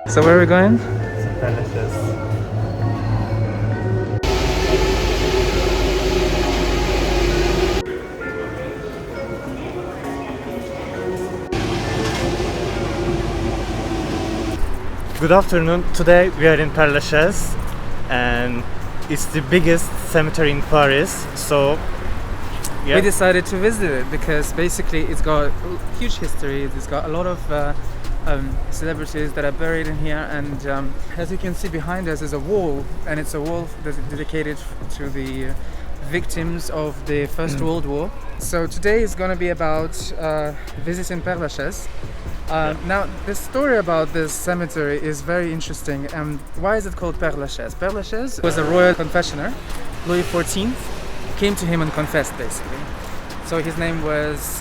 So where are we going? Père Lachaise. Good afternoon. Today we are in Père Lachaise and it's the biggest cemetery in Paris. So We decided to visit it because basically it's got huge history. It's got a lot of celebrities that are buried in here, and as you can see behind us is a wall, and it's a wall that's dedicated to the victims of the First World War. So today is going to be about visiting Père Lachaise. Now, the story about this cemetery is very interesting. Why is it called Père Lachaise? Père Lachaise was a royal confessioner. Louis XIV came to him and confessed, basically. So his name was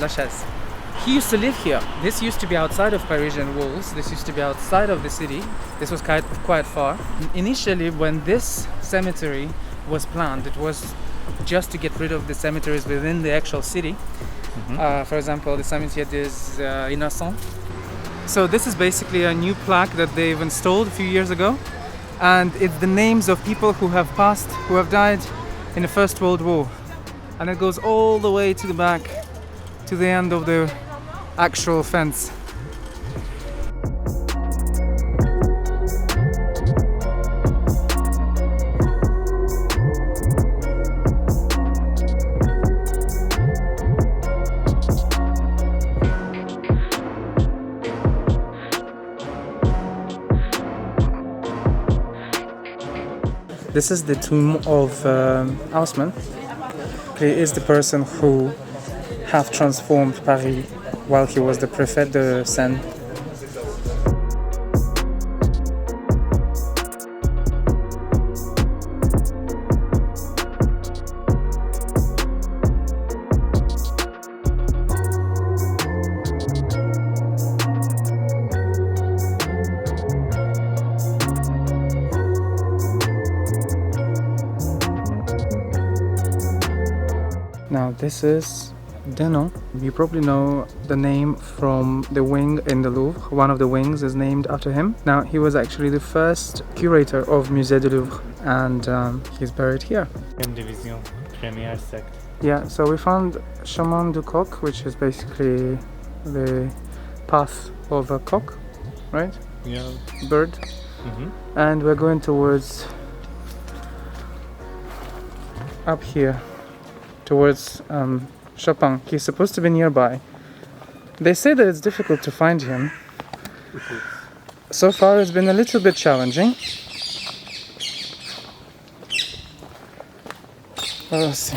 Lachaise. He used to live here. This used to be outside of Parisian walls. This used to be outside of the city. This was quite far. Initially, when this cemetery was planned, it was just to get rid of the cemeteries within the actual city. For example, the Cimetière des Innocents. So this is basically a new plaque that they've installed a few years ago, and it's the names of people who have passed, who have died in the First World War, and it goes all the way to the back, to the end of the actual fence. This is the tomb of Haussmann. He is the person who have transformed Paris while he was the Préfet de Seine. Now this is Denon. You probably know the name from the wing in the Louvre. One of the wings is named after him. Now he was actually the first curator of Musée du Louvre, and he's buried here. Division, Première sect. Yeah, so we found Chemin du Coq, which is basically the path of a cock, right? Yeah. Bird. And we're going towards up here, towards Chopin. He's supposed to be nearby. They say that it's difficult to find him. So far it's been a little bit challenging. Let's see.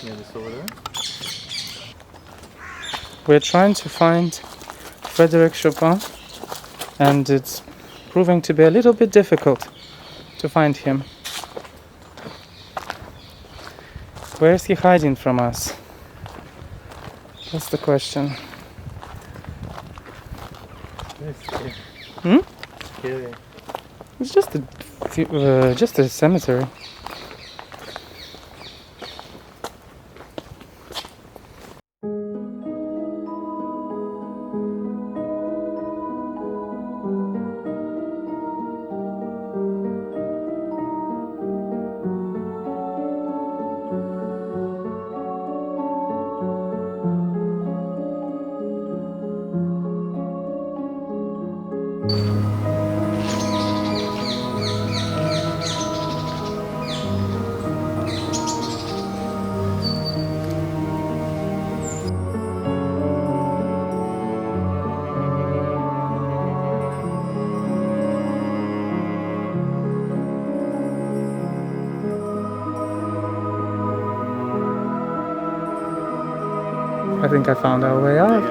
Yeah, this over there. We're trying to find Frédéric Chopin, and it's proving to be a little bit difficult to find him. Where is he hiding from us? That's the question. It's scary. Scary. It's just a cemetery. I think I found our way out.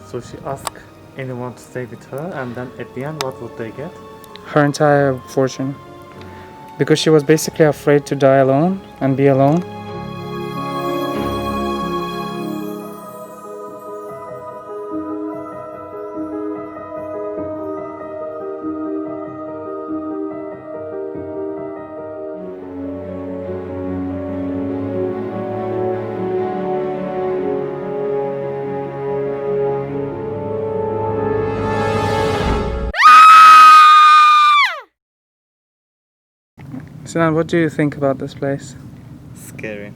So she asked anyone to stay with her, and then at the end, what would they get? Her entire fortune. because she was basically afraid to die alone and be alone. Sinan, what do you think about this place? Scary.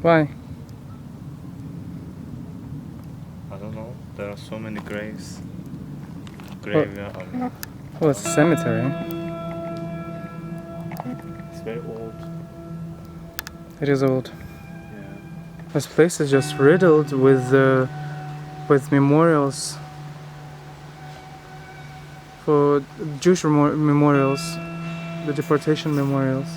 Why? I don't know. There are so many graves. Graveyard. Oh, it's a cemetery. It's very old. It is old. Yeah. This place is just riddled with memorials for Jewish memorials, the deportation memorials.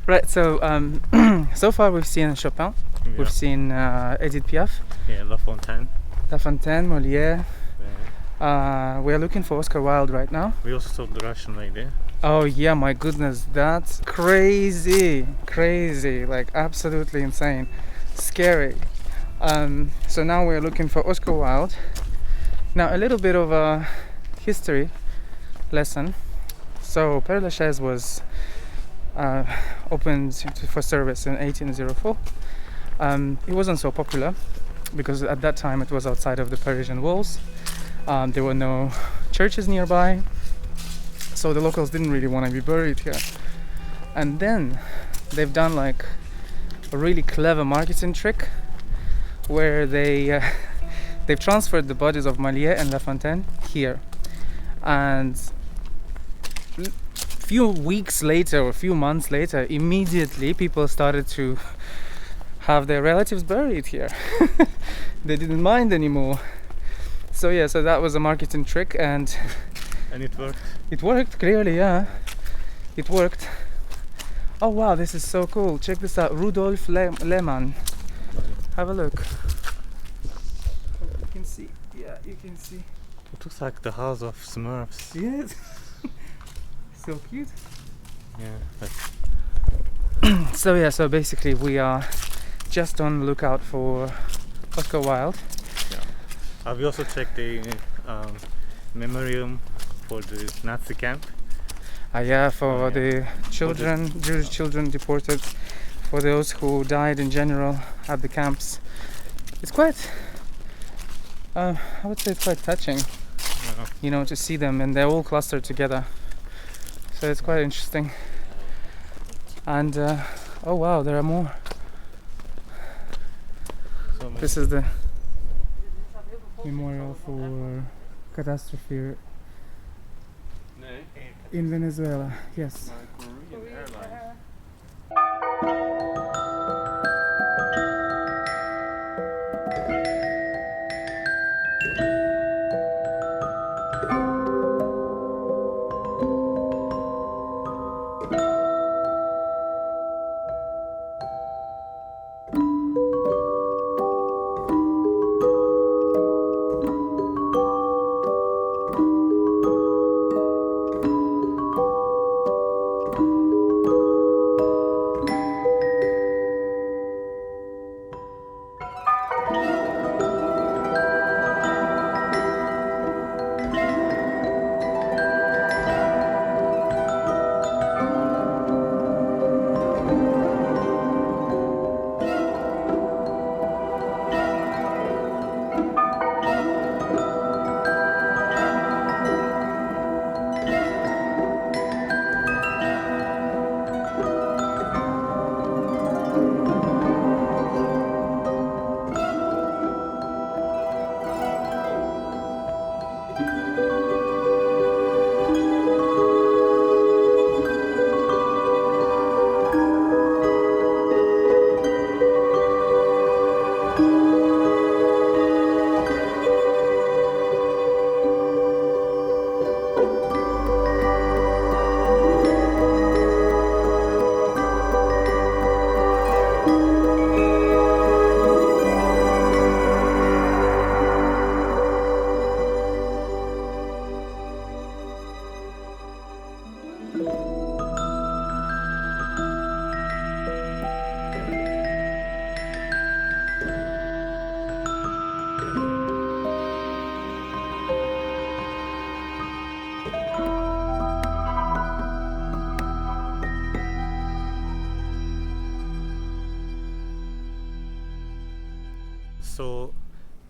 Right, so so far we've seen Chopin, Yeah. we've seen Edith Piaf, Yeah, La Fontaine. La Fontaine, Molière. Yeah. We are looking for Oscar Wilde right now. We also saw the Russian lady. Oh yeah, my goodness, that's crazy, like absolutely insane, scary. So now we're looking for Oscar Wilde. Now a little bit of a history lesson. So Père Lachaise was opened for service in 1804. It wasn't so popular because at that time it was outside of the Parisian walls. There were no churches nearby, so the locals didn't really want to be buried here. And then they've done like a really clever marketing trick where they've transferred the bodies of Molière and La Fontaine here, and few weeks later or a few months later, immediately people started to have their relatives buried here. They didn't mind anymore. So yeah, so that was a marketing trick, and it worked. It worked, clearly, yeah. It worked. Oh wow, this is so cool. Check this out. Rudolf Lehmann. Have a look. You can see. Yeah, you can see. It looks like the house of Smurfs. Yes. So cute. Yeah. So yeah, so basically we are just on the lookout for Oscar Wilde. Yeah. We also checked the memoriam for the Nazi camp. Yeah, for the children, Jewish children deported, for those who died in general at the camps. It's quite, I would say it's quite touching, you know, to see them, and they're all clustered together. So it's quite interesting. And oh wow, there are more. This is the memorial for catastrophe in Venezuela. Yes.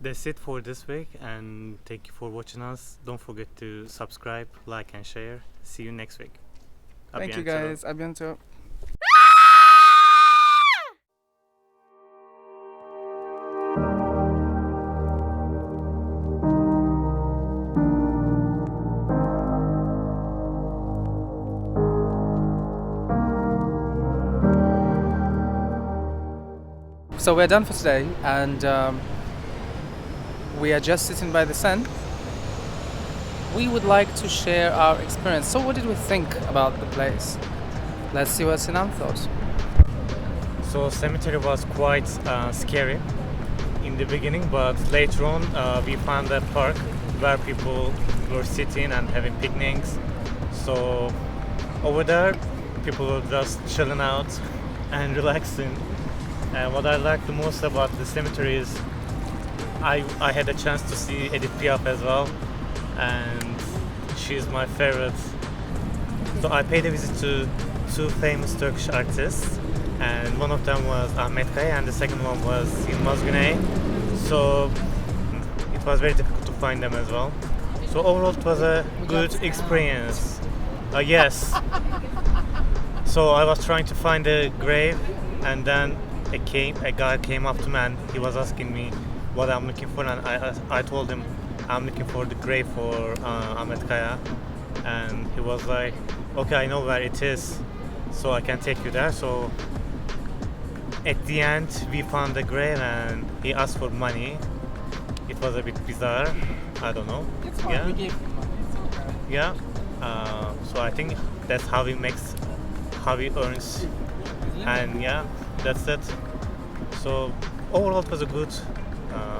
That's it for this week, and thank you for watching us. Don't forget to subscribe, like, and share. See you next week. Thank you guys. A bientôt. So we're done for today, and we are just sitting by the Seine. We would like to share our experience. So what did we think about the place? Let's see what Sinan thought. So cemetery was quite scary in the beginning, but later on we found a park where people were sitting and having picnics. So over there people were just chilling out and relaxing. And what I like the most about the cemetery is I had a chance to see Edith Piaf as well, and she's my favorite. So I paid a visit to two famous Turkish artists, and one of them was Ahmet Kaya and the second one was Yılmaz Güney. So it was very difficult to find them as well. So overall it was a good experience. Yes. So I was trying to find a grave, and then a guy came up to me and he was asking me what I'm looking for, and I told him I'm looking for the grave for Ahmet Kaya, and he was like, okay, I know where it is, so I can take you there. So at the end we found the grave and he asked for money. It was a bit bizarre, I don't know. It's fine. Yeah. We gave him money. It's okay. Yeah. So I think that's how he earns, and yeah, that's it. So overall it was a good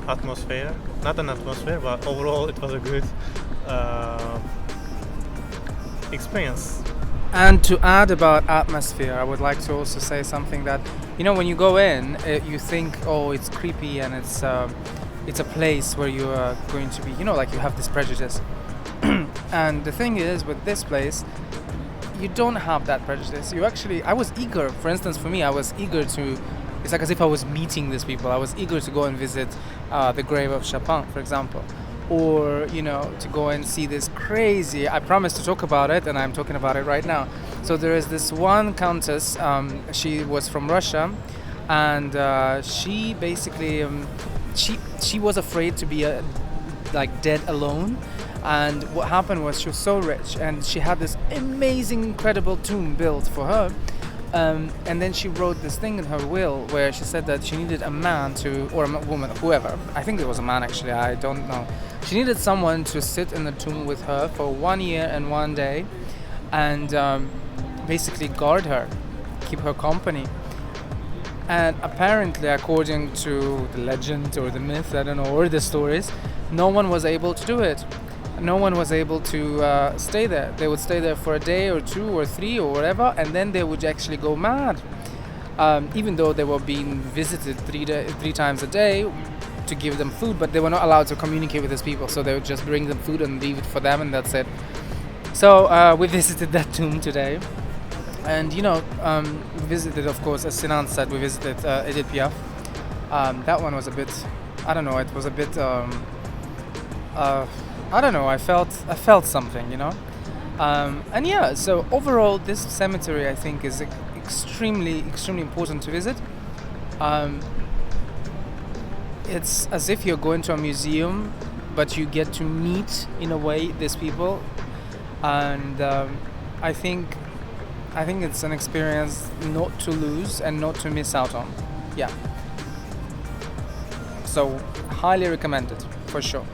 atmosphere. Not an atmosphere, but overall it was a good experience. And to add about atmosphere, I would like to also say something that, you know, when you go in, you think, oh, it's creepy and it's a place where you are going to be, you know, like you have this prejudice. And the thing is, with this place, you don't have that prejudice. I was eager, for instance, for me, I was eager to, it's like as if I was meeting these people. I was eager to go and visit the grave of Chopin, for example. Or, you know, to go and see this crazy, I promised to talk about it, and I'm talking about it right now. So there is this one countess, she was from Russia, and she basically, she was afraid to be dead alone. And what happened was she was so rich, and she had this amazing, incredible tomb built for her. And then she wrote this thing in her will where she said that she needed a man or a woman, whoever. I think it was a man actually, I don't know. She needed someone to sit in the tomb with her for 1 year and 1 day and basically guard her, keep her company. And apparently, according to the legend or the myth, I don't know, or the stories, no one was able to do it. No one was able to stay there. They would stay there for a day or 2 or 3 or whatever, and then they would actually go mad. Even though they were being visited 3 times a day to give them food, but they were not allowed to communicate with these people, so they would just bring them food and leave it for them, and that's it. So we visited that tomb today, and you know, we visited, of course, as Sinan said, we visited Edith Piaf. That one was a bit, I don't know, it was a bit, I don't know, I felt something, you know. And yeah, so overall, this cemetery, I think, is extremely important to visit. It's as if you're going to a museum, but you get to meet, in a way, these people. And I think it's an experience not to lose and not to miss out on. Yeah. So, highly recommended, for sure.